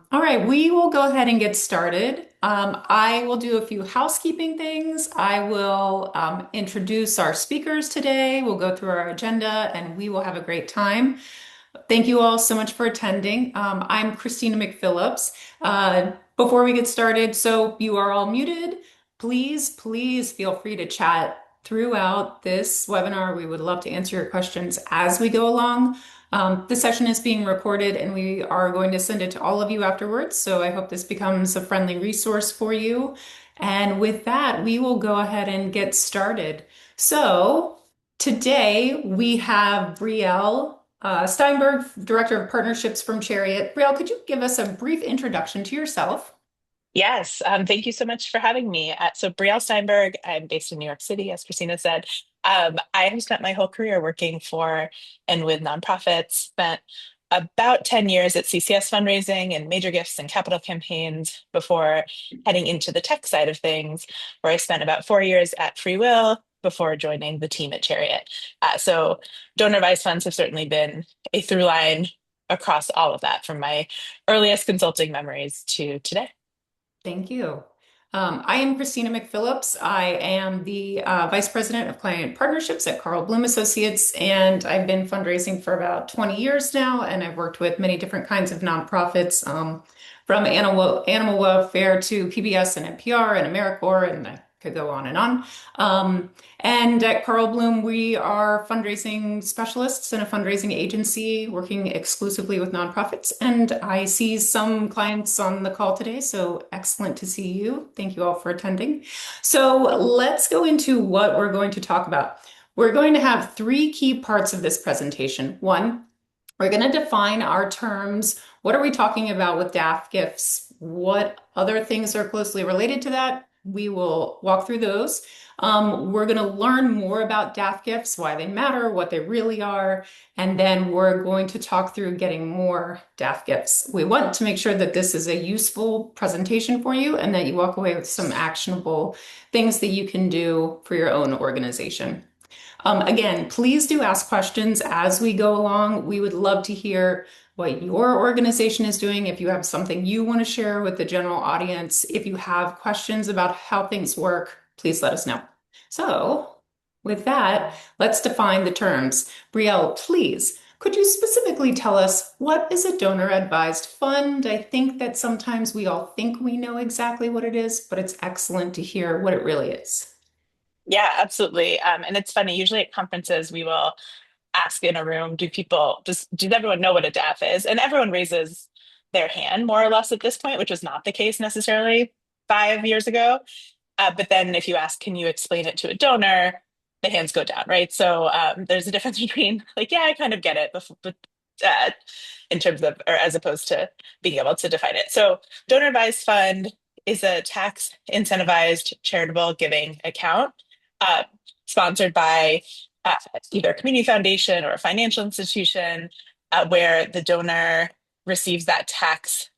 All right, we will go ahead and get started. I will do a few housekeeping things. I will introduce our speakers today. We'll go through our agenda and we will have a great time. Thank you all so much for attending. I'm Christina McPhillips. Before we get started, so you are all muted. Please feel free to chat throughout this webinar. We would love to answer your questions as we go along. The session is being recorded and we are going to send it to all of you afterwards. So I hope this becomes a friendly resource for you. And with that, we will go ahead and get started. So today we have Briel Steinberg, Director of Partnerships from Chariot. Briel, could you give us a brief introduction to yourself? Yes, thank you so much for having me. So, Briel Steinberg, I'm based in New York City, as Christina said. I have spent my whole career working for and with nonprofits, spent about 10 years at CCS fundraising and major gifts and capital campaigns before heading into the tech side of things, where I spent about 4 years at FreeWill before joining the team at Chariot. So, donor advised funds have certainly been a through line across all of that, from my earliest consulting memories to today. Thank you. I am Christina McPhillips. I am the Vice President of Client Partnerships at Carl Bloom Associates, and I've been fundraising for about 20 years now, and I've worked with many different kinds of nonprofits, from animal welfare to PBS and NPR and AmeriCorps, and I could go on and on. And at Carl Bloom, we are fundraising specialists and a fundraising agency working exclusively with nonprofits. And I see some clients on the call today, so excellent to see you. Thank you all for attending. So let's go into what we're going to talk about. We're going to have three key parts of this presentation. One, we're going to define our terms. What are we talking about with DAF gifts? What other things are closely related to that? We will walk through those. We're going to learn more about DAF gifts, why they matter, what they really are, and then we're going to talk through getting more DAF gifts. We want to make sure that this is a useful presentation for you and that you walk away with some actionable things that you can do for your own organization. Again, please do ask questions as we go along. We would love to hear what your organization is doing. If you have something you want to share with the general audience, if you have questions about how things work, please let us know. So, with that, let's define the terms. Brielle, please, could you specifically tell us what is a donor advised fund? I think that sometimes we all think we know exactly what it is, but it's excellent to hear what it really is. Yeah, absolutely. And it's funny, usually at conferences, we will ask in a room, does everyone know what a DAF is? And everyone raises their hand more or less at this point, which was not the case necessarily 5 years ago. But then if you ask, can you explain it to a donor? The hands go down, right? So there's a difference between like, yeah, I kind of get it, but in terms of, or as opposed to being able to define it. So donor advised fund is a tax incentivized charitable giving account uh, sponsored by uh, either a community foundation or a financial institution where the donor receives that tax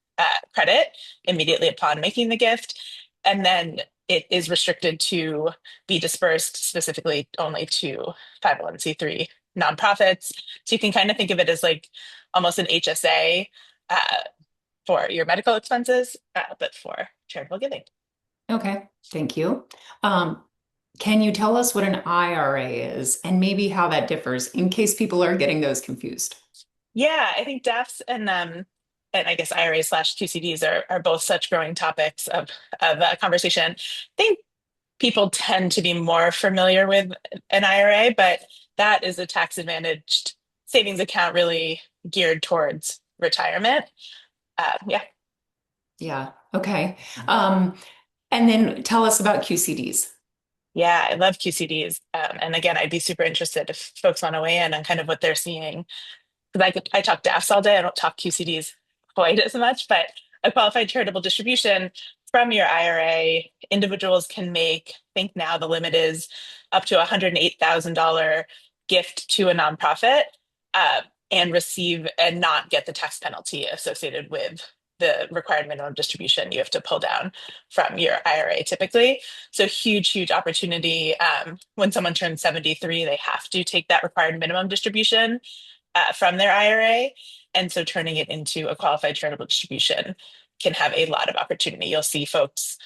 credit immediately upon making the gift. And then it is restricted to be dispersed specifically only to 501c3 nonprofits. So you can kind of think of it as like almost an HSA uh, for your medical expenses, but for charitable giving. Okay, thank you. Um, can you tell us what an IRA is and maybe how that differs in case people are getting those confused? Yeah, I think DAFs and I guess IRA slash QCDs are both such growing topics of conversation. I think people tend to be more familiar with an IRA, but that is a tax advantaged savings account really geared towards retirement. Yeah. Yeah, okay. Um, and then tell us about QCDs. Yeah, I love QCDs. And again, I'd be super interested if folks want to weigh in on kind of what they're seeing. Because I talk DAFs all day, I don't talk QCDs quite as much, but a qualified charitable distribution from your IRA, individuals can make, I think now the limit is up to $108,000 gift to a nonprofit and receive and not get the tax penalty associated with the required minimum distribution you have to pull down from your IRA typically. So huge opportunity. When someone turns 73, they have to take that required minimum distribution from their IRA. And so turning it into a qualified charitable distribution can have a lot of opportunity. You'll see folks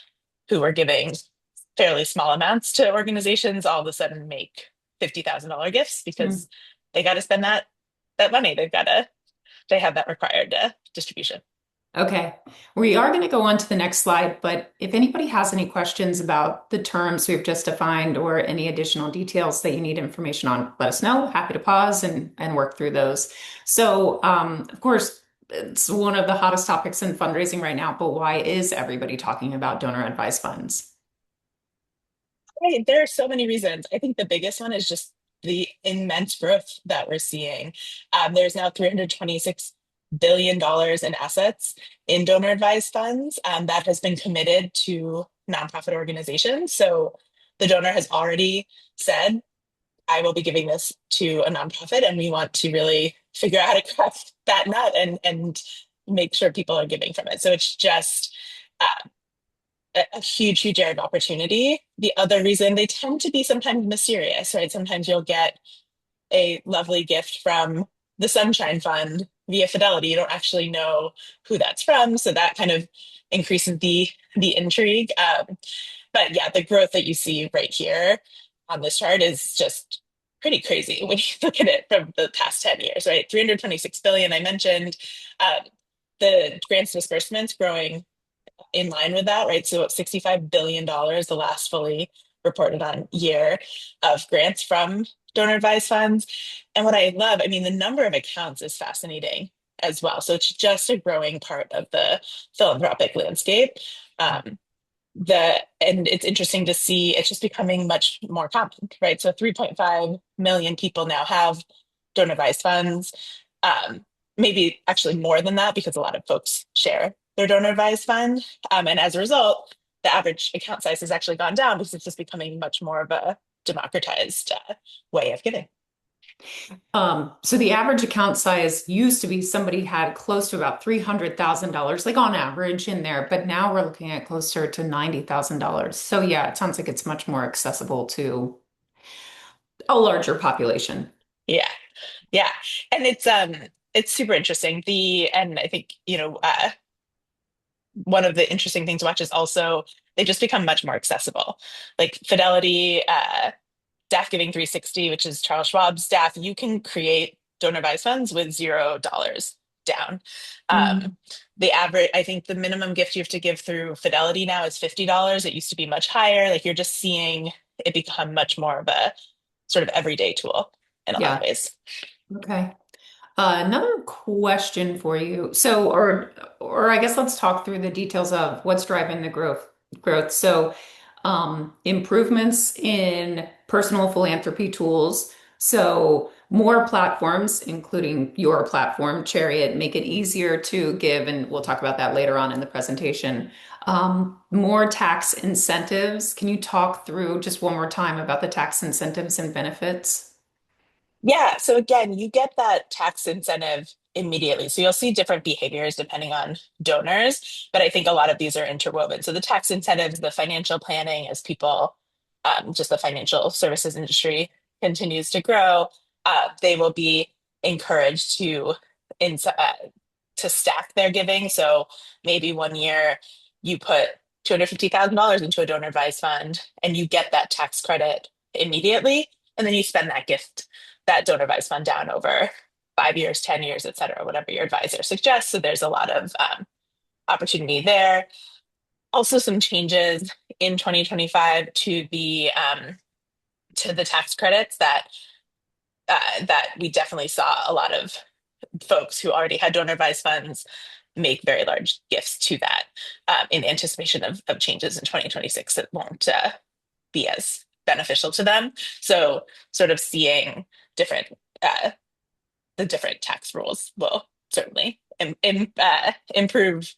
who are giving fairly small amounts to organizations all of a sudden make $50,000 gifts because they got to spend that money. They have that required distribution. Okay, we are going to go on to the next slide, but if anybody has any questions about the terms we've just defined or any additional details that you need information on, let us know. Happy to pause and work through those. So, of course, it's one of the hottest topics in fundraising right now, but why is everybody talking about donor advised funds? Right. There are so many reasons. I think the biggest one is just the immense growth that we're seeing. There's now $326 billion in assets in donor advised funds that has been committed to nonprofit organizations. So the donor has already said, I will be giving this to a nonprofit, and we want to really figure out how to crack that nut and make sure people are giving from it. So it's just a huge, huge area of opportunity. The other reason they tend to be sometimes mysterious, right? Sometimes you'll get a lovely gift from the Sunshine Fund via Fidelity. You don't actually know who that's from, so that kind of increases the intrigue. But yeah, the growth that you see right here on this chart is just pretty crazy when you look at it from the past 10 years, right? 326 billion I mentioned. The grants disbursements growing in line with that, right? So $65 billion, the last fully reported on year of grants from donor advised funds. And what I love, I mean, the number of accounts is fascinating as well. So it's just a growing part of the philanthropic landscape. Um, and it's interesting to see it's just becoming much more common, right? So 3.5 million people now have donor advised funds. Maybe actually more than that because a lot of folks share their donor advised fund. And as a result, the average account size has actually gone down because it's just becoming much more of a democratized way of giving. So the average account size used to be somebody had close to about $300,000, like on average in there, but now we're looking at closer to $90,000. So yeah, it sounds like it's much more accessible to a larger population. Yeah, yeah, and it's super interesting. And I think one of the interesting things to watch is also they just become much more accessible. Like Fidelity, DAF Giving 360, which is Charles Schwab's DAF, you can create donor advised funds with $0 down. Mm. The average, I think the minimum gift you have to give through Fidelity now is $50. It used to be much higher. Like you're just seeing it become much more of a sort of everyday tool in a lot of Yeah. ways. Okay. Another question for you. So, or I guess let's talk through the details of what's driving the growth. So, improvements in personal philanthropy tools. So, more platforms, including your platform, Chariot, make it easier to give, and we'll talk about that later on in the presentation. More tax incentives. Can you talk through just one more time about the tax incentives and benefits? Yeah. So again, you get that tax incentive immediately. So you'll see different behaviors depending on donors, but I think a lot of these are interwoven. So the tax incentives, the financial planning as people, just the financial services industry continues to grow, they will be encouraged to stack their giving. So maybe one year you put $250,000 into a donor advised fund and you get that tax credit immediately. And then you spend that donor advised fund down over 5 years, 10 years, et cetera, whatever your advisor suggests. So there's a lot of opportunity there. Also, some changes in 2025 to the tax credits that we definitely saw a lot of folks who already had donor advised funds make very large gifts to that in anticipation of changes in 2026 that won't be as beneficial to them. So, sort of seeing different uh, the different tax rules will certainly improve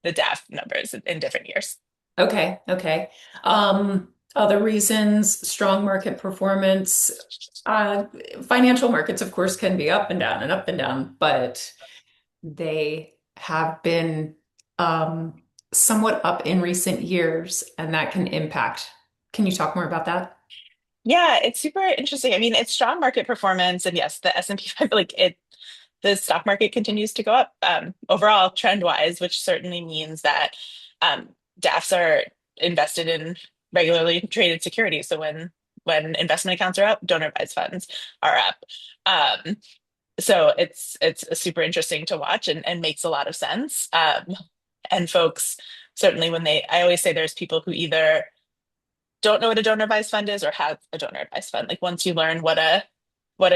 the DAF numbers in different years. Okay, okay. Other reasons, strong market performance. Uh, Financial markets, of course, can be up and down and up and down, but they have been somewhat up in recent years, and that can impact. Can you talk more about that? Yeah, it's super interesting. I mean, it's strong market performance, and yes, the S&P 5 like the stock market continues to go up overall trend wise, which certainly means that um, DAFs are invested in regularly traded securities. So when investment accounts are up, donor advised funds are up. So it's super interesting to watch and makes a lot of sense. And folks certainly when I always say there's people who either don't know what a donor advised fund is or have a donor advised fund. Like once you learn what a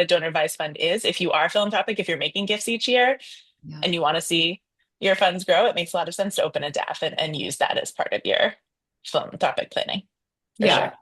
donor advised fund is, if you are philanthropic, if you're making gifts each year Yeah. and you want to see your funds grow, it makes a lot of sense to open a DAF and use that as part of your philanthropic planning for sure. Yeah.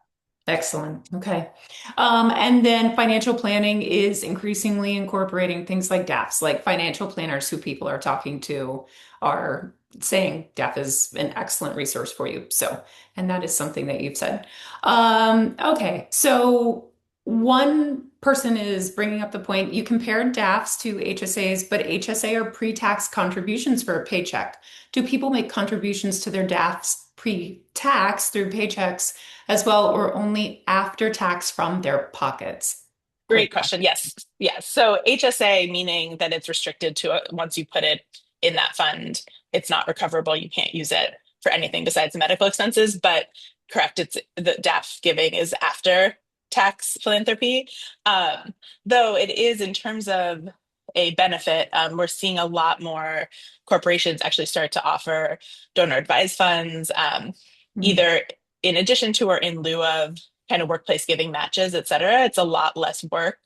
Excellent. Okay. And then financial planning is increasingly incorporating things like DAFs, like financial planners who people are talking to are saying DAF is an excellent resource for you. So, and that is something that you've said. Okay. So one person is bringing up the point you compared DAFs to HSAs, but HSA are pre-tax contributions for a paycheck. Do people make contributions to their DAFs pre-tax through paychecks as well, or only after tax from their pockets? Great Great question. question. Yes. Yes. So HSA, meaning that it's restricted to once you put it in that fund, it's not recoverable. You can't use it for anything besides medical expenses. But correct, it's the DAF giving is after tax philanthropy. Um, though it is in terms of a benefit, we're seeing a lot more corporations actually start to offer donor advised funds, Mm, either in addition to or in lieu of kind of workplace giving matches, et cetera. It's a lot less work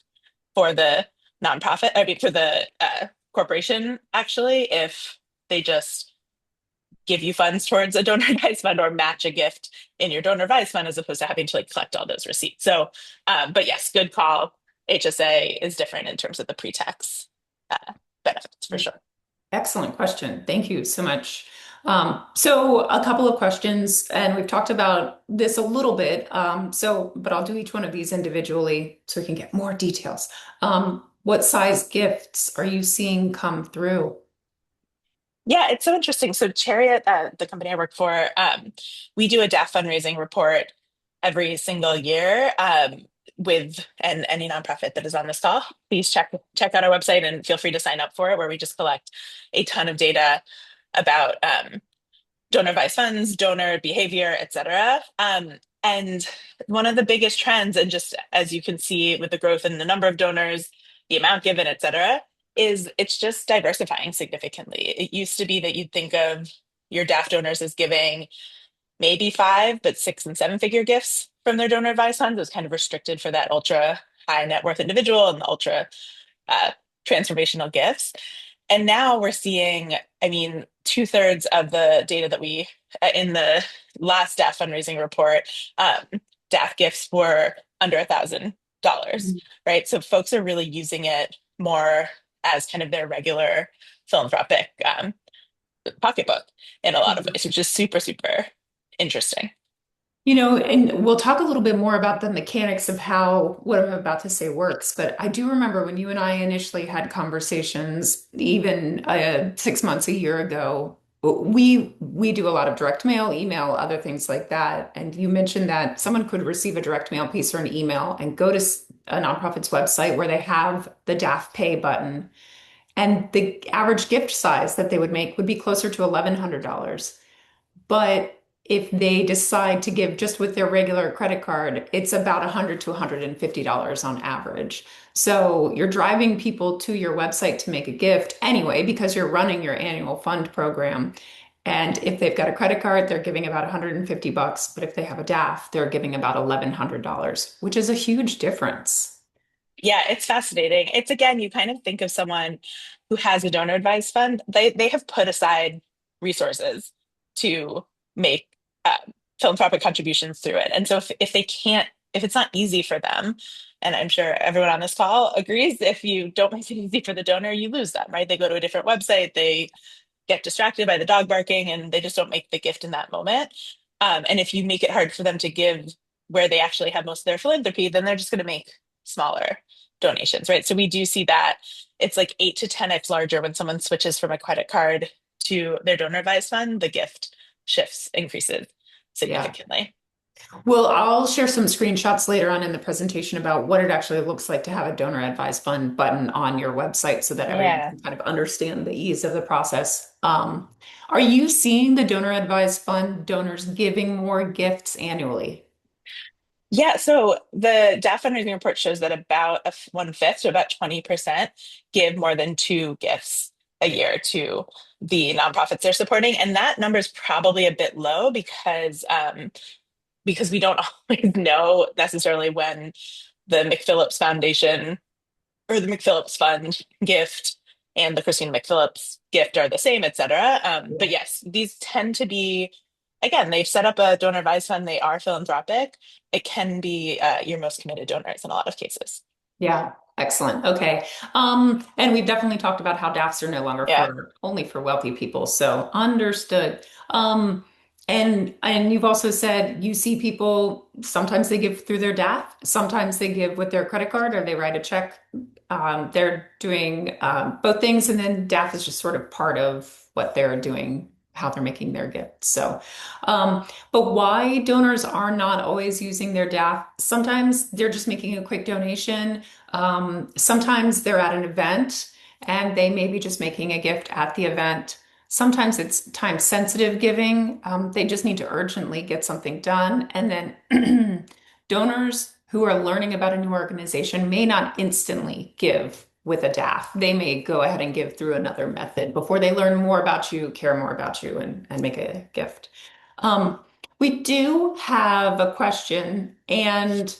for the nonprofit, I mean, for the corporation, actually, if they just give you funds towards a donor advised fund or match a gift in your donor advised fund as opposed to having to like collect all those receipts. So, but yes, good call. HSA is different in terms of the pre-tax benefits for sure. Excellent question. Thank you so much. So a couple of questions, and we've talked about this a little bit. But I'll do each one of these individually so we can get more details. What size gifts are you seeing come through? Yeah, it's so interesting. So Chariot, the company I work for, we do a DAF fundraising report every single year with and any nonprofit that is on this call. Please check out our website and feel free to sign up for it, where we just collect a ton of data about donor advised funds, donor behavior, et cetera. And one of the biggest trends, and just as you can see with the growth in the number of donors, the amount given, et cetera, is it's just diversifying significantly. It used to be that you'd think of your DAF donors as giving maybe five, but six and seven figure gifts from their donor advised funds. It was kind of restricted for that ultra high net worth individual and the ultra uh, transformational gifts. And now we're seeing, I mean, two-thirds of the data that we, in the last DAF fundraising report, DAF gifts were under $1,000, right? So folks are really using it more as kind of their regular philanthropic pocketbook in a lot of ways, which is super, super interesting. And we'll talk a little bit more about the mechanics of how what I'm about to say works. But I do remember when you and I initially had conversations, even 6 months, a year ago, we do a lot of direct mail, email, other things like that. And you mentioned that someone could receive a direct mail piece or an email and go to a nonprofit's website where they have the DAFpay button, and the average gift size that they would make would be closer to $1,100. But if they decide to give just with their regular credit card, it's about $100 to $150 on average. So you're driving people to your website to make a gift anyway, because you're running your annual fund program. And if they've got a credit card, they're giving about 150 bucks. But if they have a DAF, they're giving about $1,100, which is a huge difference. Yeah, it's fascinating. It's again, you kind of think of someone who has a donor advised fund, they have put aside resources to make uh, philanthropic contributions through it. And so if they can't, if it's not easy for them, and I'm sure everyone on this call agrees, if you don't make it easy for the donor, you lose them, right? They go to a different website, they get distracted by the dog barking, and they just don't make the gift in that moment. And if you make it hard for them to give where they actually have most of their philanthropy, then they're just going to make smaller donations, right? So we do see that it's like 8 to 10x larger when someone switches from a credit card to their donor advised fund, the gift shifts, increases Yeah. significantly. Well, I'll share some screenshots later on in the presentation about what it actually looks like to have a donor advised fund button on your website so that everyone Yeah. can kind of understand the ease of the process. Are you seeing the donor advised fund donors giving more gifts annually? Yeah, so the DAF fundraising report shows that about one-fifth, so about 20%, give more than two gifts a year to the nonprofits they're supporting. And that number is probably a bit low because we don't always know necessarily when the McPhillips Foundation or the McPhillips Fund gift and the Christina McPhillips gift are the same, et cetera. But Yeah. yes, these tend to be, again, they've set up a donor advised fund. They are philanthropic. It can be your most committed donors in a lot of cases. Yeah, excellent. Okay. And we've definitely talked about how DAFs are no longer Yeah. for only for wealthy people. So understood. And you've also said you see people sometimes they give through their DAF, sometimes they give with their credit card or they write a check. They're doing both things, and then DAF is just sort of part of what they're doing, how they're making their gift. So, but why donors are not always using their DAF? Sometimes they're just making a quick donation. Sometimes they're at an event and they may be just making a gift at the event. Sometimes it's time sensitive giving. They just need to urgently get something done. And then donors who are learning about a new organization may not instantly give with a DAF. They may go ahead and give through another method before they learn more about you, care more about you, and make a gift. Um, we do have a question, and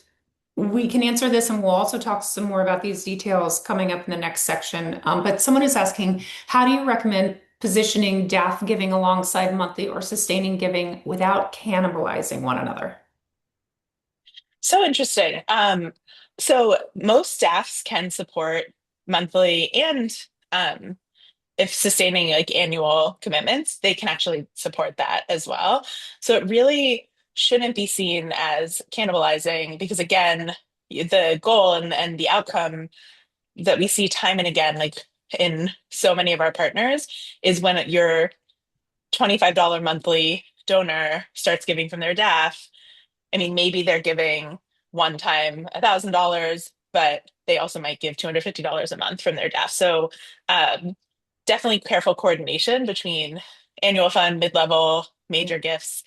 we can answer this, and we'll also talk some more about these details coming up in the next section. But someone is asking, how do you recommend positioning DAF giving alongside monthly or sustaining giving without cannibalizing one another? So interesting. So most staffs can support monthly and if sustaining like annual commitments, they can actually support that as well. So it really shouldn't be seen as cannibalizing because again, the goal and the outcome that we see time and again, like in so many of our partners, is when your $25 monthly donor starts giving from their DAF. I mean, maybe they're giving one time $1,000, but they also might give $250 a month from their DAF. So definitely careful coordination between annual fund, mid-level, major gifts,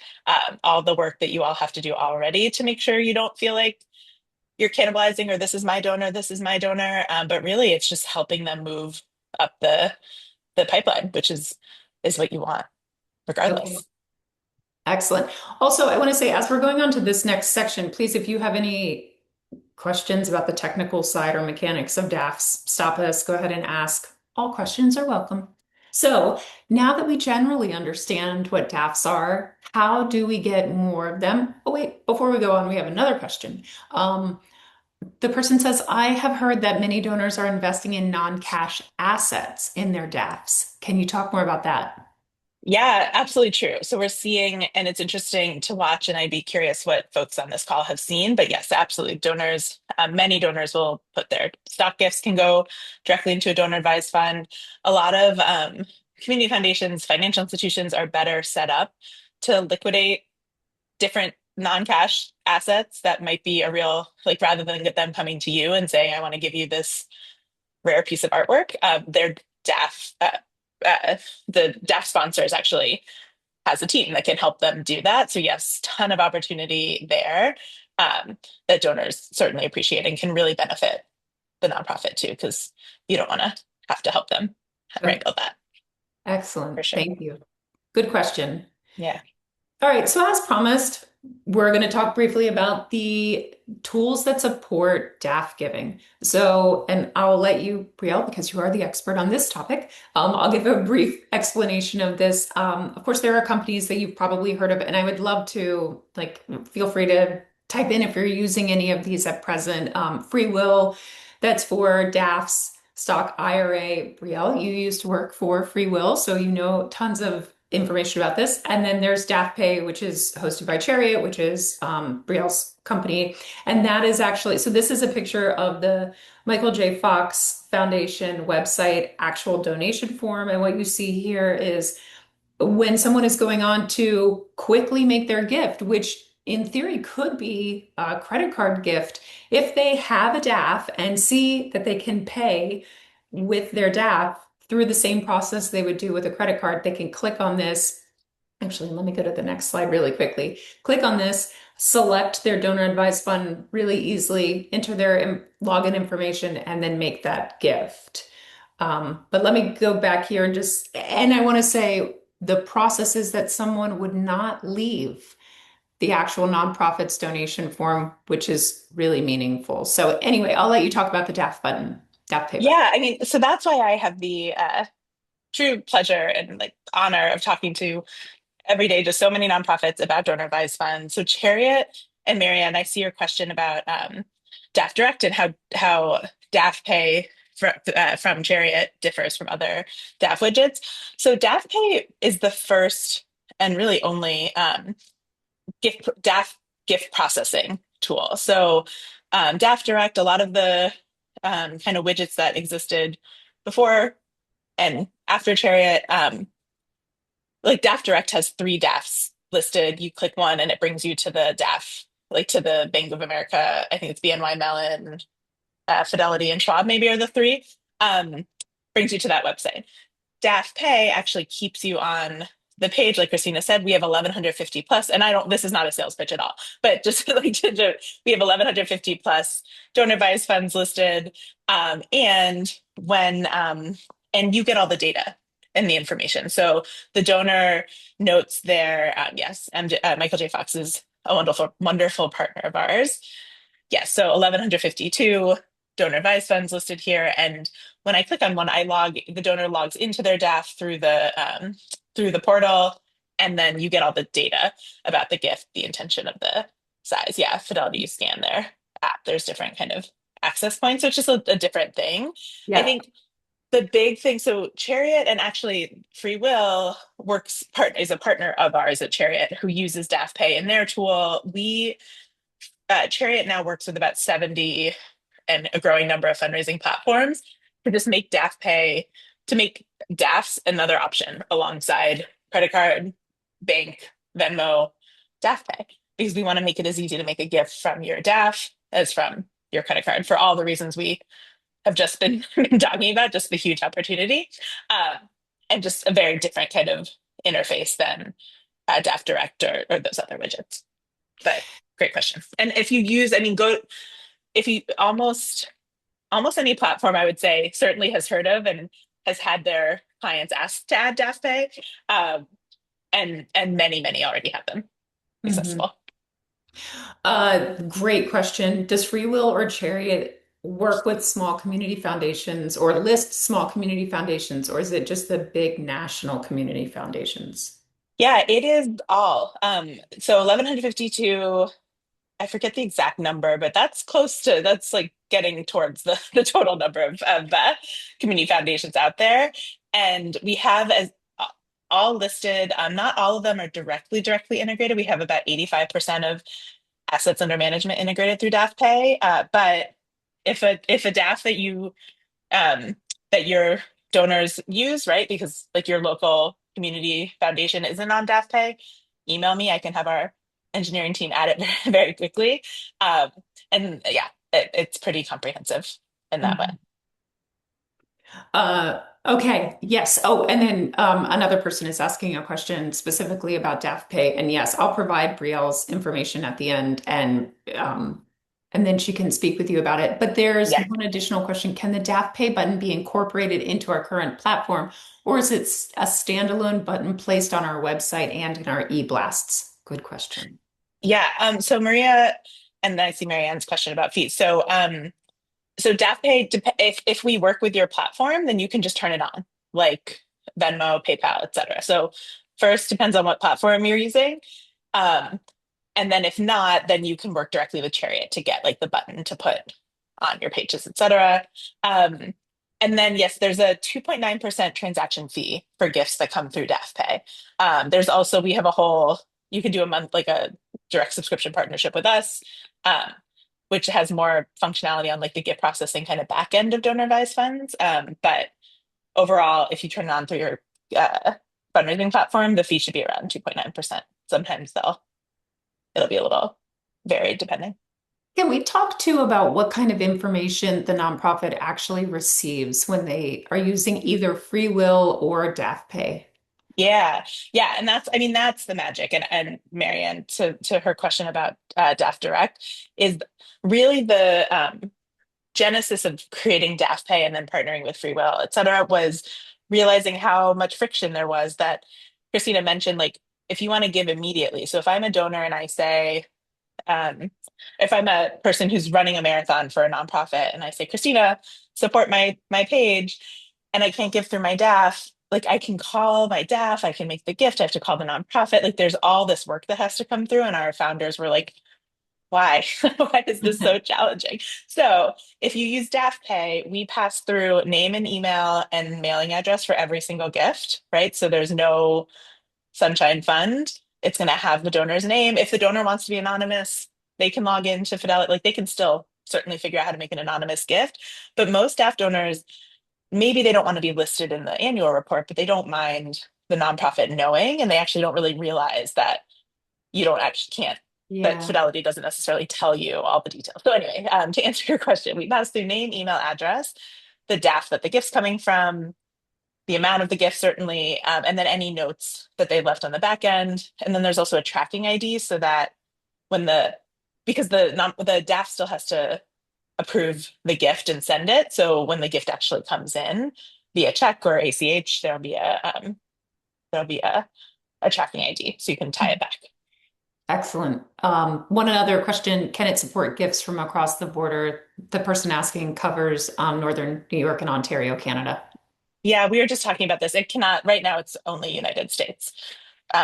all the work that you all have to do already to make sure you don't feel like you're cannibalizing or this is my donor, this is my donor. But really, it's just helping them move up the pipeline, which is what you want, Okay. regardless. Excellent. Also, I want to say, as we're going on to this next section, please, if you have any questions about the technical side or mechanics of DAFs, stop us, go ahead and ask. All questions are welcome. So now that we generally understand what DAFs are, how do we get more of them? Oh, wait, before we go on, we have another question. The person says, I have heard that many donors are investing in non-cash assets in their DAFs. Can you talk more about that? Yeah, absolutely true. So we're seeing, and it's interesting to watch, and I'd be curious what folks on this call have seen. But yes, absolutely. Donors, many donors will put their stock gifts can go directly into a donor advised fund. A lot of community foundations, financial institutions are better set up to liquidate different non-cash assets that might be a real, like rather than get them coming to you and saying, I want to give you this rare piece of artwork, their DAF, uh, the DAF sponsors actually has a team that can help them do that. So yes, ton of opportunity there that donors certainly appreciate and can really benefit the nonprofit too, because you don't want to have to help them Okay. wrangle that for Excellent. sure. Thank you. Good question. Yeah. All right, so as promised, we're going to talk briefly about the tools that support DAF giving. So, and I'll let you, Briel, because you are the expert on this topic, I'll give a brief explanation of this. Of course, there are companies that you've probably heard of, and I would love to, like, feel free to type in if you're using any of these at present. FreeWill, that's for DAFs. Stock IRA, Brielle, you used to work for FreeWill, so you know tons of information about this. And then there's DAFpay, which is hosted by Chariot, which is Brielle's company. And that is actually, so this is a picture of the Michael J. Fox Foundation website actual donation form. And what you see here is when someone is going on to quickly make their gift, which in theory could be a credit card gift if they have a DAF and see that they can pay with their DAF through the same process they would do with a credit card. They can click on this. Actually, let me go to the next slide really quickly. Click on this, select their donor advised fund really easily, enter their login information, and then make that gift. But let me go back here and I want to say the process is that someone would not leave the actual nonprofit's donation form, which is really meaningful. So anyway, I'll let you talk about the DAF button, DAF pay button. Yeah, I mean, so that's why I have the true pleasure and like honor of talking to every day just so many nonprofits about donor advised funds. So Chariot and Marianne, I see your question about DAF Direct and how DAFpay from Chariot differs from other DAF widgets. So DAFpay is the first and really only gift DAF gift processing tool. So DAF Direct, a lot of the kind of widgets that existed before and after Chariot, like DAF Direct has three DAFs listed. You click one and it brings you to the DAF, like to the Bank of America. I think it's BNY Mellon, Fidelity, and Schwab, maybe are the three. Um, brings you to that website. DAF Pay actually keeps you on the page, like Christina said. We have 1,150 plus, and I don't. This is not a sales pitch at all, but just like we have 1,150 plus donor advised funds listed, and when and you get all the data and the information. So the donor notes there. Yes, Michael J. Fox is a wonderful partner of ours. Yes, so 1,152 donor advised funds listed here, and when I click on one, the donor logs into their DAF through the portal, and then you get all the data about the gift, the intention of the size. Yeah, Fidelity, you scan their app. There's different kind of access points, so it's just a different thing. I Yeah. think the big thing, so Chariot and actually FreeWill is a partner of ours at Chariot who uses DAFpay in their tool. Chariot now works with about 70 and a growing number of fundraising platforms to just make DAFpay, to make DAFs another option alongside credit card, bank, Venmo, DAFpay, because we want to make it as easy to make a gift from your DAF as from your credit card for all the reasons we have just been talking about, just the huge opportunity, and just a very different kind of interface than DAF Direct or those other widgets. But great question. And if you use, I mean, if you almost any platform I would say certainly has heard of and has had their clients asked to add DAFpay, and many already have them Mhm. accessible. Great question. Does FreeWill or Chariot work with small community foundations or list small community foundations, or is it just the big national community foundations? Yeah, it is all. So 1,152, I forget the exact number, but that's like getting towards the total number of community foundations out there. And we have as all listed, not all of them are directly integrated. We have about 85% of assets under management integrated through DAFpay. But if a DAF um, that your donors use, right? Because like your local community foundation isn't on DAFpay, email me. I can have our engineering team add it very quickly. Um, and yeah, it's pretty comprehensive in that way. Okay, yes. Oh, and then another person is asking a question specifically about DAFpay, and yes, I'll provide Brielle's information at the end, and then she can speak with you about it. But there's Yeah. one additional question: Can the DAFpay button be incorporated into our current platform, or is it a standalone button placed on our website and in our e-blasts? Good question. Yeah. So Maria, and then I see Marianne's question about fees. So DAFpay, if we work with your platform, then you can just turn it on, like Venmo, PayPal, etc. So first depends on what platform you're using. Um, and then if not, then you can work directly with Chariot to get like the button to put on your pages, etc. Um, and then yes, there's a 2.9% transaction fee for gifts that come through DAFpay. There's also we have a whole you can do a month like a direct subscription partnership with us. Which has more functionality on like the gift processing kind of back end of donor advised funds. But overall, if you turn it on through your uh, fundraising platform, the fee should be around 2.9%. Sometimes they'll it'll be a little varied depending. Can we talk too about what kind of information the nonprofit actually receives when they are using either FreeWill or DAFpay? Yeah, yeah, and that's, I mean, that's the magic. And Marianne, to her question about DAF Direct, is really the genesis of creating DAFpay and then partnering with FreeWill, et cetera, was realizing how much friction there was that Christina mentioned. Like, if you want to give immediately, so if I'm a donor and I say, um, if I'm a person who's running a marathon for a nonprofit and I say, Christina, support my page, and I can't give through my DAF, like I can call my DAF, I can make the gift, I have to call the nonprofit. Like there's all this work that has to come through. And our founders were like, why? Why is this so challenging? So if you use DAF Pay, we pass through name and email and mailing address for every single gift, right? So there's no Sunshine Fund. It's going to have the donor's name. If the donor wants to be anonymous, they can log into Fidelity. Like they can still certainly figure out how to make an anonymous gift. But most staff donors, maybe they don't want to be listed in the annual report, but they don't mind the nonprofit knowing, and they actually don't really realize that you don't actually can't that Yeah. Fidelity doesn't necessarily tell you all the details. So anyway, to answer your question, we pass through name, email, address, the DAF that the gift's coming from, the amount of the gift certainly, and then any notes that they left on the back end. And then there's also a tracking ID so that when the because the DAF still has to approve the gift and send it. So when the gift actually comes in via check or ACH, there'll be a tracking ID so you can tie it back. Excellent. One other question, can it support gifts from across the border? The person asking covers Northern New York and Ontario, Canada. Yeah, we were just talking about this. It cannot, right now, it's only United States.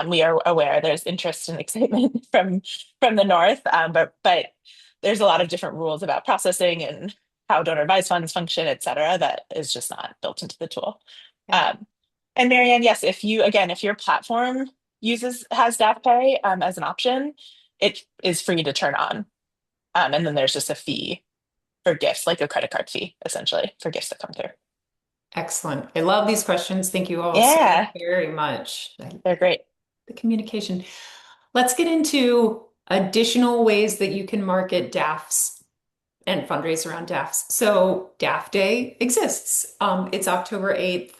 We are aware there's interest and excitement from the north, but there's a lot of different rules about processing and how donor advised funds function, et cetera, that is just not built into the tool. Okay. Um, and Marianne, yes, if your platform has DAFpay as an option, it is free to turn on. And then there's just a fee for gifts, like a credit card fee, essentially, for gifts that come through. Excellent. I love these questions. Thank you all so Yeah, very much. they're great. The communication. Let's get into additional ways that you can market DAFs and fundraise around DAFs. So DAF Day exists. It's October 8th.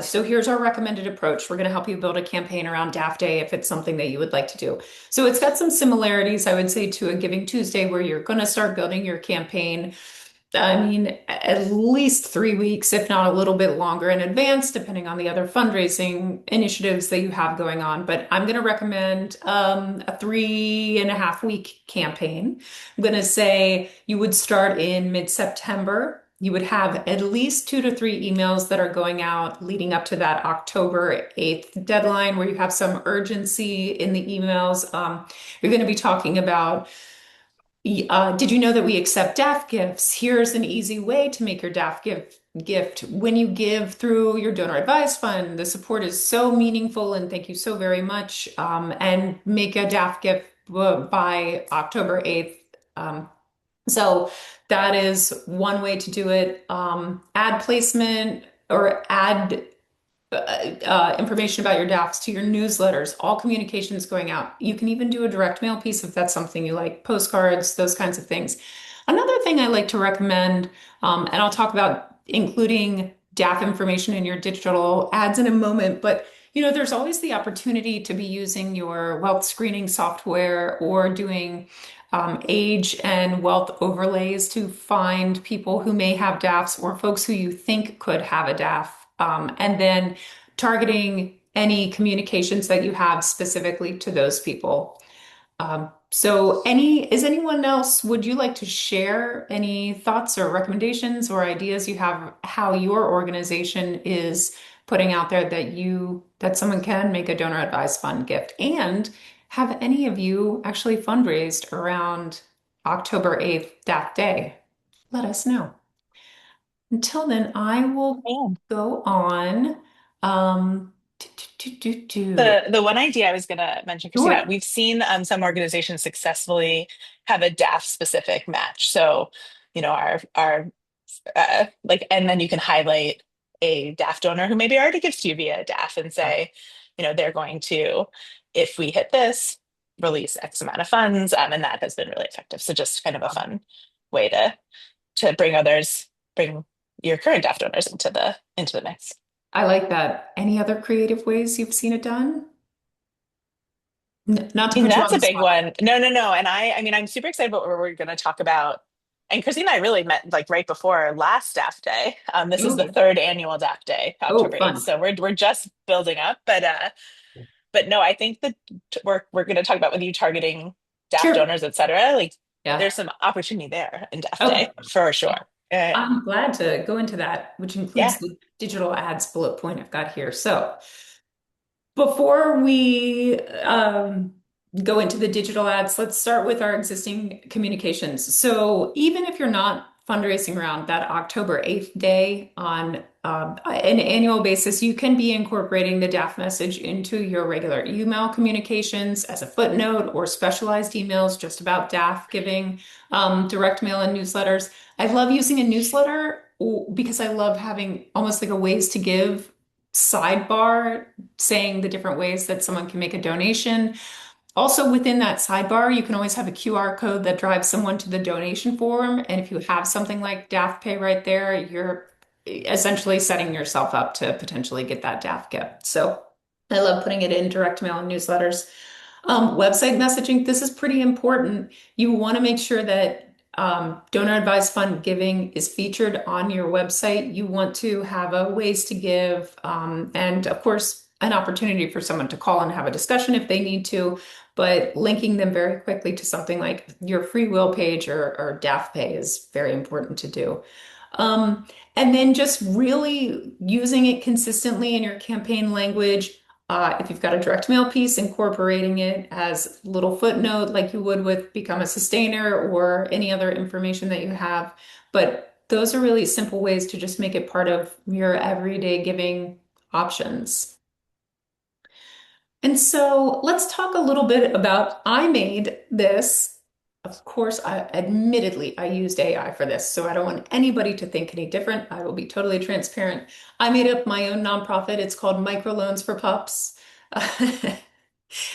So here's our recommended approach. We're going to help you build a campaign around DAF Day if it's something that you would like to do. So it's got some similarities, I would say, to a Giving Tuesday where you're going to start building your campaign. I mean, at least 3 weeks, if not a little bit longer in advance, depending on the other fundraising initiatives that you have going on. But I'm going to recommend a 3.5 week campaign. I'm going to say you would start in mid-September. You would have at least 2 to 3 emails that are going out leading up to that October 8th deadline, where you have some urgency in the emails. You're going to be talking about did you know that we accept DAF gifts? Here's an easy way to make your DAF gift. When you give through your donor advised fund, the support is so meaningful and thank you so very much. And make a DAF gift by October 8th. So that is one way to do it. Ad placement or add information about your DAFs to your newsletters, all communications going out. You can even do a direct mail piece if that's something you like, postcards, those kinds of things. Another thing I like to recommend, and I'll talk about including DAF information in your digital ads in a moment, but there's always the opportunity to be using your wealth screening software or doing age and wealth overlays to find people who may have DAFs or folks who you think could have a DAF, and then targeting any communications that you have specifically to those people. Is anyone else, would you like to share any thoughts or recommendations or ideas you have how your organization is putting out there that someone can make a donor advised fund gift? And have any of you actually fundraised around October 8th, that day? Let us know. Until then, I will Man. go on. Um, The one idea I was going to mention, Christina, Sure. we've seen some organizations successfully have a DAF specific match. So, our like, and then you can highlight a DAF donor who maybe already gives to you via DAF and say, they're going to, if we hit this, release X amount of funds, and that has been really effective. So just kind of a fun way to bring your current DAF donors into the mix. I like that. Any other creative ways you've seen it done? Not to I mean, put you on that's the a big spot. one. No, no, no. And I mean, I'm super excited about what we're going to talk about. And Christina and I really met like right before last DAF day. This is the Ooh. third annual DAF day, Oh, October 8th. fun. So we're just building up. But no, I think that we're going to talk about with you targeting DAF Sure. donors, et cetera. Like Yeah. there's some opportunity there in DAF Okay. day for sure. Yeah. I'm glad to go into that, which includes Yeah. the digital ads bullet point I've got here. So, before we go into the digital ads, let's start with our existing communications. So even if you're not fundraising around that October 8th day on an annual basis, you can be incorporating the DAF message into your regular email communications as a footnote or specialized emails just about DAF giving, direct mail and newsletters. I love using a newsletter because I love having almost like a ways to give sidebar saying the different ways that someone can make a donation. Also, within that sidebar, you can always have a QR code that drives someone to the donation form. And if you have something like DAFpay right there, you're essentially setting yourself up to potentially get that DAF gift. So I love putting it in direct mail and newsletters. Website messaging, this is pretty important. You want to make sure that donor advised fund giving is featured on your website. You want to have a ways to give, and of course, an opportunity for someone to call and have a discussion if they need to, but linking them very quickly to something like your FreeWill page or DAFpay is very important to do. Um, and then just really using it consistently in your campaign language. If you've got a direct mail piece, incorporating it as a little footnote like you would with Become a Sustainer or any other information that you have. But those are really simple ways to just make it part of your everyday giving options. And so let's talk a little bit about I made this. Of course, I used AI for this, so I don't want anybody to think any different. I will be totally transparent. I made up my own nonprofit. It's called Microloans for Pups.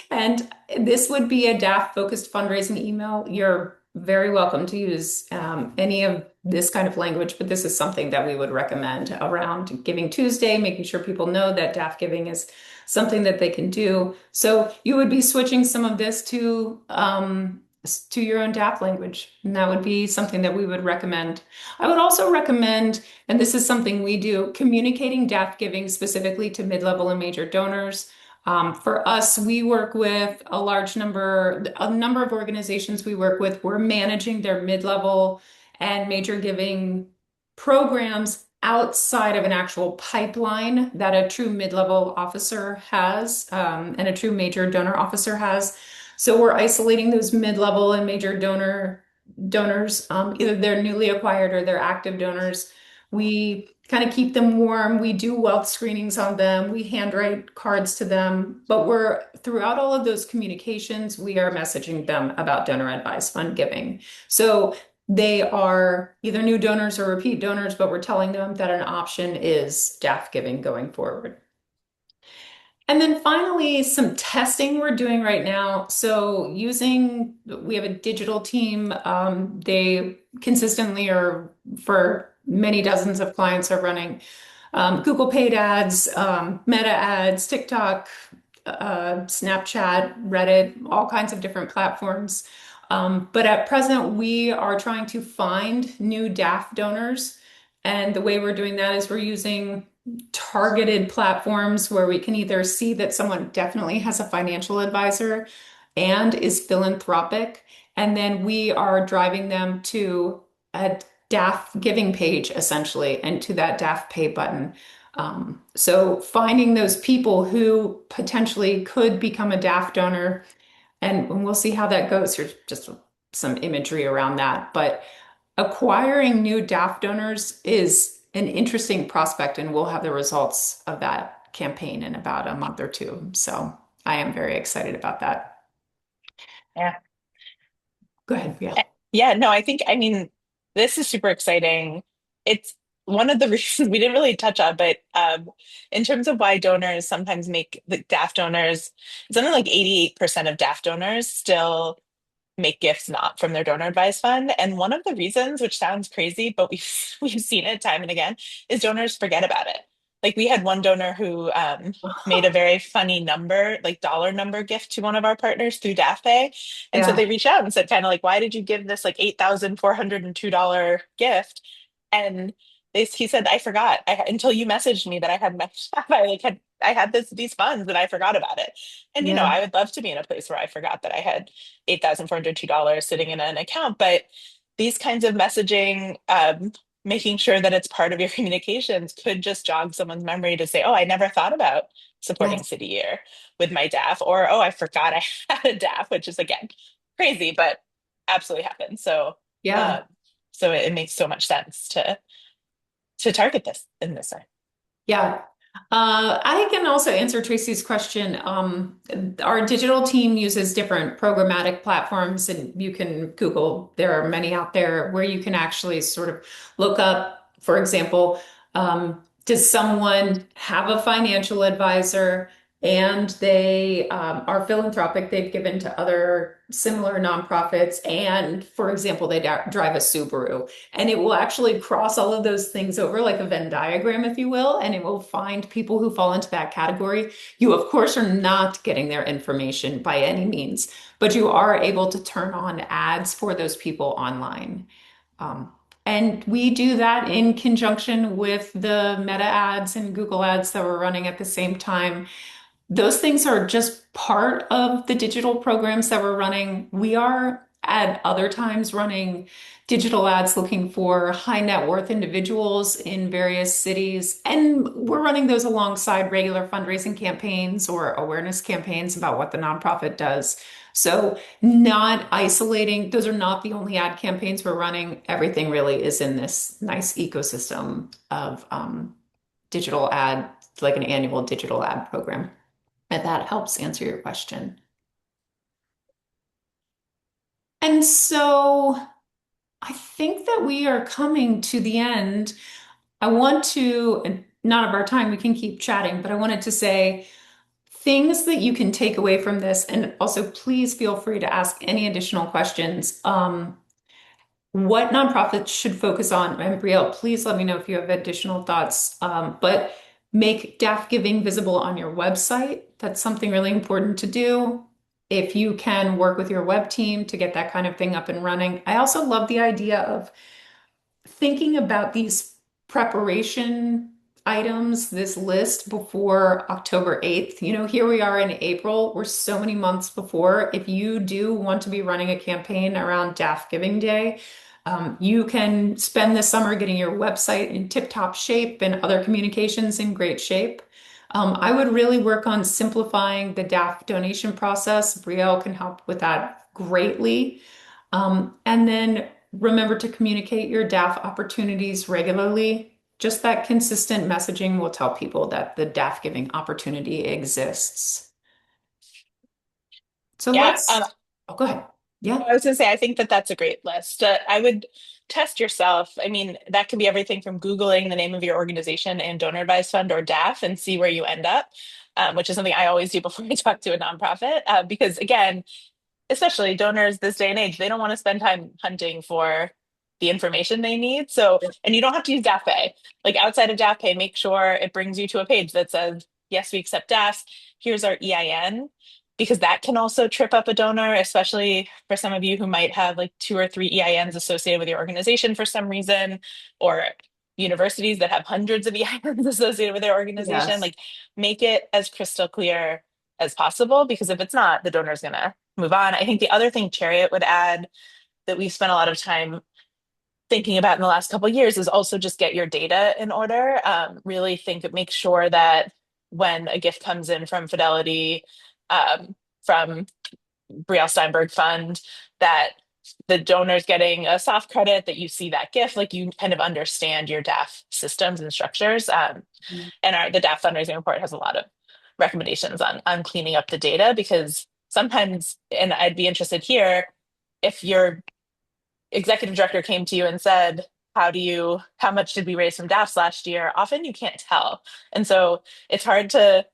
And this would be a DAF focused fundraising email. You're very welcome to use any of this kind of language, but this is something that we would recommend around Giving Tuesday, making sure people know that DAF giving is something that they can do. So you would be switching some of this to your own DAF language, and that would be something that we would recommend. I would also recommend, and this is something we do, communicating DAF giving specifically to mid-level and major donors. For us, we work with a number of organizations we work with. We're managing their mid-level and major giving programs outside of an actual pipeline that a true mid-level officer has, and a true major donor officer has. So we're isolating those mid-level and major donors, either they're newly acquired or they're active donors. We kind of keep them warm. We do wealth screenings on them. We handwrite cards to them. But we're throughout all of those communications, we are messaging them about donor advised fund giving. So they are either new donors or repeat donors, but we're telling them that an option is DAF giving going forward. And then finally, some testing we're doing right now. So we have a digital team. They consistently or for many dozens of clients are running Google paid ads, Meta ads, TikTok, Snapchat, Reddit, all kinds of different platforms. But at present, we are trying to find new DAF donors. And the way we're doing that is we're using targeted platforms where we can either see that someone definitely has a financial advisor and is philanthropic, and then we are driving them to a DAF giving page essentially and to that DAF pay button. So finding those people who potentially could become a DAF donor, and we'll see how that goes. Here's just some imagery around that. But acquiring new DAF donors is an interesting prospect, and we'll have the results of that campaign in about a month or two. So I am very excited about that. Yeah. Go ahead. Yeah. Yeah, no, I mean, this is super exciting. It's one of the reasons we didn't really touch on, but in terms of why donors sometimes make the DAF donors, something like 88% of DAF donors still make gifts not from their donor advised fund. And one of the reasons, which sounds crazy, but we've seen it time and again, is donors forget about it. Like we had one donor who made a very funny number, like dollar number gift to one of our partners through DAFpay. And so Yeah. they reached out and said, kind of like, why did you give this like $8,402 gift? And he said, I forgot until you messaged me that I had my I had these funds and I forgot about it. And Yeah. I would love to be in a place where I forgot that I had $8,402 sitting in an account. But these kinds of messaging, making sure that it's part of your communications could just jog someone's memory to say, oh, I never thought about supporting Yes. City Year with my DAF, or oh, I forgot I had a DAF, which is again crazy, but absolutely happens. So, Yeah. um, so it makes so much sense to target this in this way. Yeah. I can also answer Tracy's question. Our digital team uses different programmatic platforms, and you can Google, there are many out there where you can actually sort of look up, for example, does someone have a financial advisor and they are philanthropic, they've given to other similar nonprofits, and for example, they drive a Subaru. And it will actually cross all of those things over like a Venn diagram, if you will, and it will find people who fall into that category. You, of course, are not getting their information by any means, but you are able to turn on ads for those people online. Um, and we do that in conjunction with the Meta ads and Google ads that we're running at the same time. Those things are just part of the digital programs that we're running. We are at other times running digital ads looking for high net worth individuals in various cities. And we're running those alongside regular fundraising campaigns or awareness campaigns about what the nonprofit does. So, not isolating, those are not the only ad campaigns we're running. Everything really is in this nice ecosystem of digital ad, like an annual digital ad program. And that helps answer your question. And so I think that we are coming to the end. I want to, and not of our time, we can keep chatting, but I wanted to say things that you can take away from this. And also, please feel free to ask any additional questions. What nonprofits should focus on? And Briel, please let me know if you have additional thoughts. But make DAF giving visible on your website. That's something really important to do. If you can work with your web team to get that kind of thing up and running. I also love the idea of thinking about these preparation items, this list before October 8th. Here we are in April. We're so many months before. If you do want to be running a campaign around DAF Giving Day, you can spend the summer getting your website in tip-top shape and other communications in great shape. I would really work on simplifying the DAF donation process. Brielle can help with that greatly. And then remember to communicate your DAF opportunities regularly. Just that consistent messaging will tell people that the DAF giving opportunity exists. So Yeah, oh, go ahead. Yeah. I was going to say, I think that that's a great list. I would test yourself. I mean, that can be everything from Googling the name of your organization and donor advised fund or DAF and see where you end up, which is something I always do before I talk to a nonprofit. Because again, especially donors this day and age, they don't want to spend time hunting for the information they need. So, and you don't have to use DAFpay. Like outside of DAFpay, make sure it brings you to a page that says, yes, we accept DAFs. Here's our EIN, because that can also trip up a donor, especially for some of you who might have like 2 or 3 EINs associated with your organization for some reason, or universities that have hundreds of EINs associated with their organization. Yes. Like make it as crystal clear as possible, because if it's not, the donor's going to move on. I think the other thing Chariot would add that we've spent a lot of time thinking about in the last couple of years is also just get your data in order. Really make sure that when a gift comes in from Fidelity, from Briel Steinberg Fund, that the donor's getting a soft credit, that you see that gift, like you kind of understand your DAF systems and structures. And the DAF fundraising report has a lot of recommendations on cleaning up the data, because sometimes, and I'd be interested here, if your executive director came to you and said, how much did we raise from DAFs last year? Often you can't tell. And so it's hard to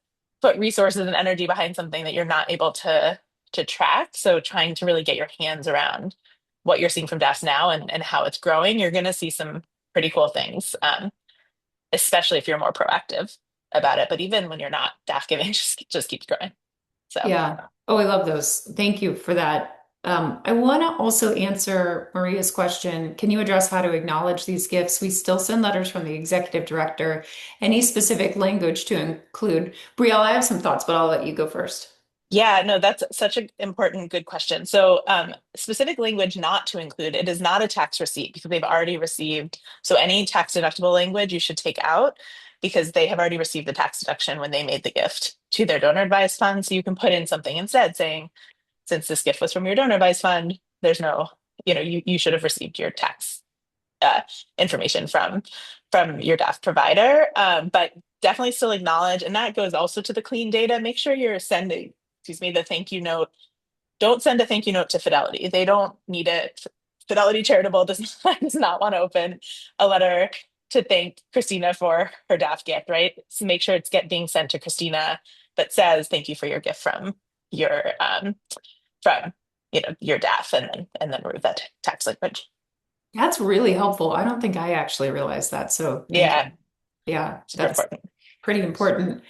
put resources and energy behind something that you're not able to track. So trying to really get your hands around what you're seeing from DAFs now and how it's growing, you're going to see some pretty cool things, especially if you're more proactive about it. But even when you're not, DAF giving just keeps growing. So Yeah. Oh, I love those. Thank you for that. I want to also answer Maria's question. Can you address how to acknowledge these gifts? We still send letters from the executive director. Any specific language to include? Brielle, I have some thoughts, but I'll let you go first. yeah, no, that's such an important, good question. So, specific language not to include, it is not a tax receipt because they've already received. So, any tax deductible language you should take out because they have already received the tax deduction when they made the gift to their donor advised fund. So, you can put in something instead saying, since this gift was from your donor advised fund, there's no, you should have received your tax uh, information from your DAF provider. But definitely still acknowledge, and that goes also to the clean data. Make sure you're sending, excuse me, the thank you note. Don't send a thank you note to Fidelity. They don't need it. Fidelity Charitable does not want to open a letter to thank Christina for her DAF gift, right? So make sure it's being sent to Christina that says thank you for your gift your from your DAF, and then remove that tax language. That's really helpful. I don't think I actually realized that. So thank you. Yeah, Yeah, super that's important. pretty important.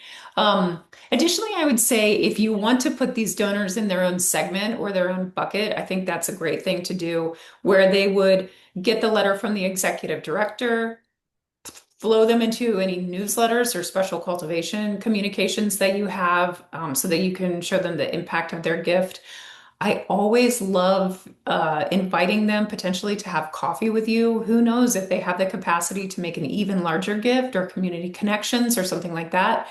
Additionally, I would say if you want to put these donors in their own segment or their own bucket, I think that's a great thing to do, where they would get the letter from the executive director, flow them into any newsletters or special cultivation communications that you have, so that you can show them the impact of their gift. I always love inviting them potentially to have coffee with you. Who knows if they have the capacity to make an even larger gift or community connections or something like that.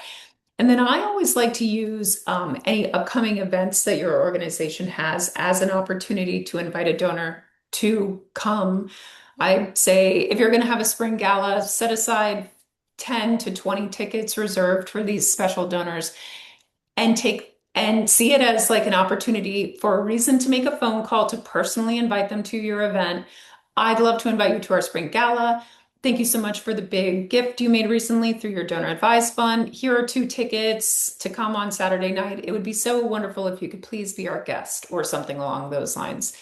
And then I always like to use any upcoming events that your organization has as an opportunity to invite a donor to come. I say if you're going to have a spring gala, set aside 10 to 20 tickets reserved for these special donors and take and see it as like an opportunity for a reason to make a phone call to personally invite them to your event. I'd love to invite you to our spring gala. Thank you so much for the big gift you made recently through your donor advised fund. Here are 2 tickets to come on Saturday night. It would be so wonderful if you could please be our guest or something along those lines.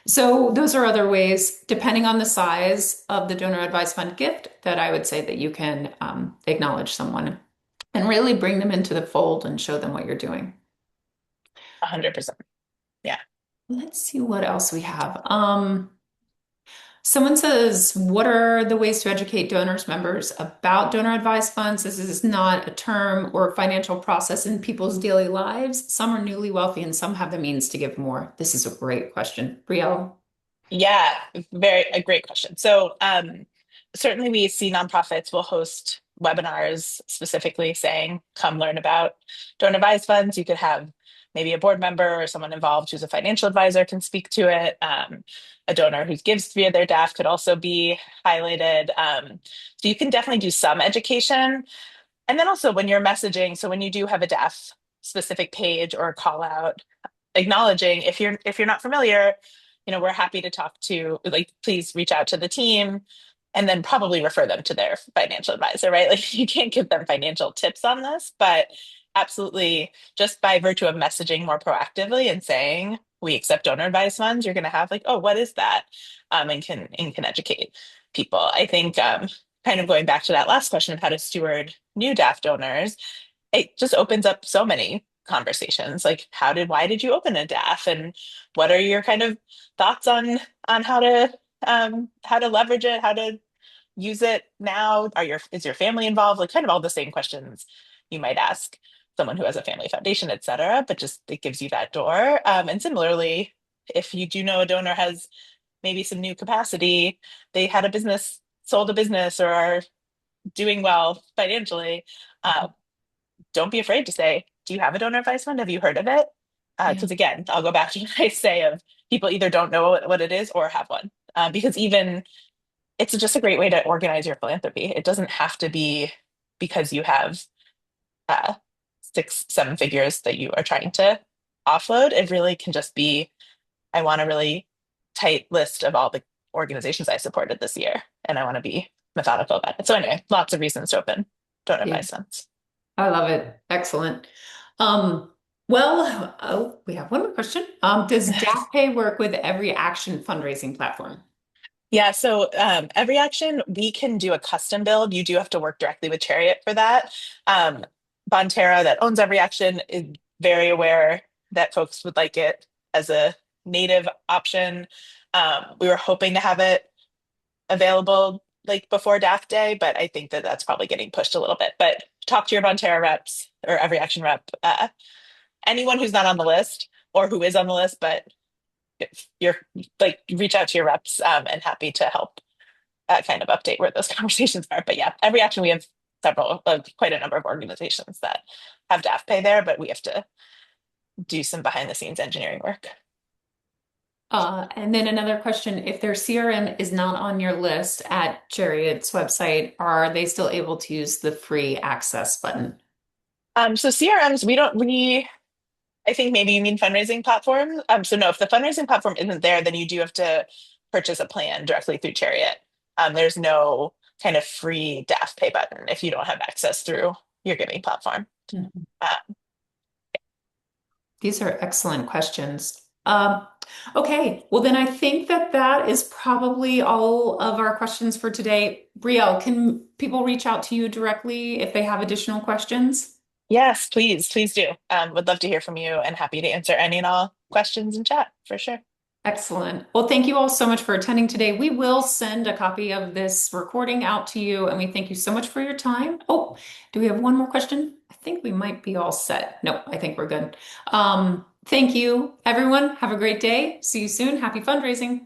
So those are other ways, depending on the size of the donor advised fund gift, that I would say that you can acknowledge someone and really bring them into the fold and show them what you're doing. 100%. Yeah. Let's see what else we have. Someone says, what are the ways to educate donors members about donor advised funds? This is not a term or a financial process in people's daily lives. Some are newly wealthy and some have the means to give more. This is a great question. Brielle? Yeah, a great question. So, certainly we see nonprofits will host webinars specifically saying, come learn about donor advised funds. You could have maybe a board member or someone involved who's a financial advisor can speak to it. A donor who gives via their DAF could also be highlighted. So you can definitely do some education. And then also when you're messaging, so when you do have a DAF specific page or a call out, acknowledging if you're not familiar, we're happy to talk to, like, please reach out to the team and then probably refer them to their financial advisor, right? Like you can't give them financial tips on this, but absolutely just by virtue of messaging more proactively and saying we accept donor advised funds, you're going to have like, oh, what is that? And can educate people. I think kind of going back to that last question of how to steward new DAF donors, it just opens up so many conversations, like why did you open a DAF, and what are your kind of thoughts on how to leverage it, how to use it now, is your family involved, like kind of all the same questions you might ask someone who has a family foundation, etc. But just it gives you that door. And similarly, if you do know a donor has maybe some new capacity, they had a business, sold a business, or are doing well financially, don't be afraid to say, do you have a donor advised fund? Have you heard of it? Yeah. Because again, I'll go back to what I say of people either don't know what it is or have one. Because even it's just a great way to organize your philanthropy. It doesn't have to be because you have uh, 6, 7 figures that you are trying to offload. It really can just be, I want a really tight list of all the organizations I supported this year, and I want to be methodical about it. So anyway, lots of reasons to open donor Yeah, advised funds. I love it. Excellent. Oh, we have one more question. Does DAFpay work with every action fundraising platform? Yeah, so every action we can do a custom build. You do have to work directly with Chariot for that. Um, Bonterra, that owns every action, is very aware that folks would like it as a native option. We were hoping to have it available like before DAF Day, but I think that that's probably getting pushed a little bit. But talk to your Bonterra reps or every action rep. Anyone who's not on the list or who is on the list, but if you're like reach out to your reps and happy to help kind of update where those conversations are. But yeah, every action we have several, quite a number of organizations that have DAF pay there, but we have to do some behind the scenes engineering work. And then another question, if their CRM is not on your list at Chariot's website, are they still able to use the free access button? So CRMs, I think maybe you mean fundraising platforms. So no, if the fundraising platform isn't there, then you do have to purchase a plan directly through Chariot. There's no kind of free DAF pay button if you don't have access through your giving platform. Mhm. Uh, These are excellent questions. Okay, well then I think that that is probably all of our questions for today. Brielle, can people reach out to you directly if they have additional questions? yes, please, please do. Would love to hear from you and happy to answer any and all questions in chat for sure. Excellent. Well, thank you all so much for attending today. We will send a copy of this recording out to you, and we thank you so much for your time. Oh, do we have one more question? I think we might be all set. No, I think we're good. Thank you, everyone. Have a great day. See you soon. Happy fundraising.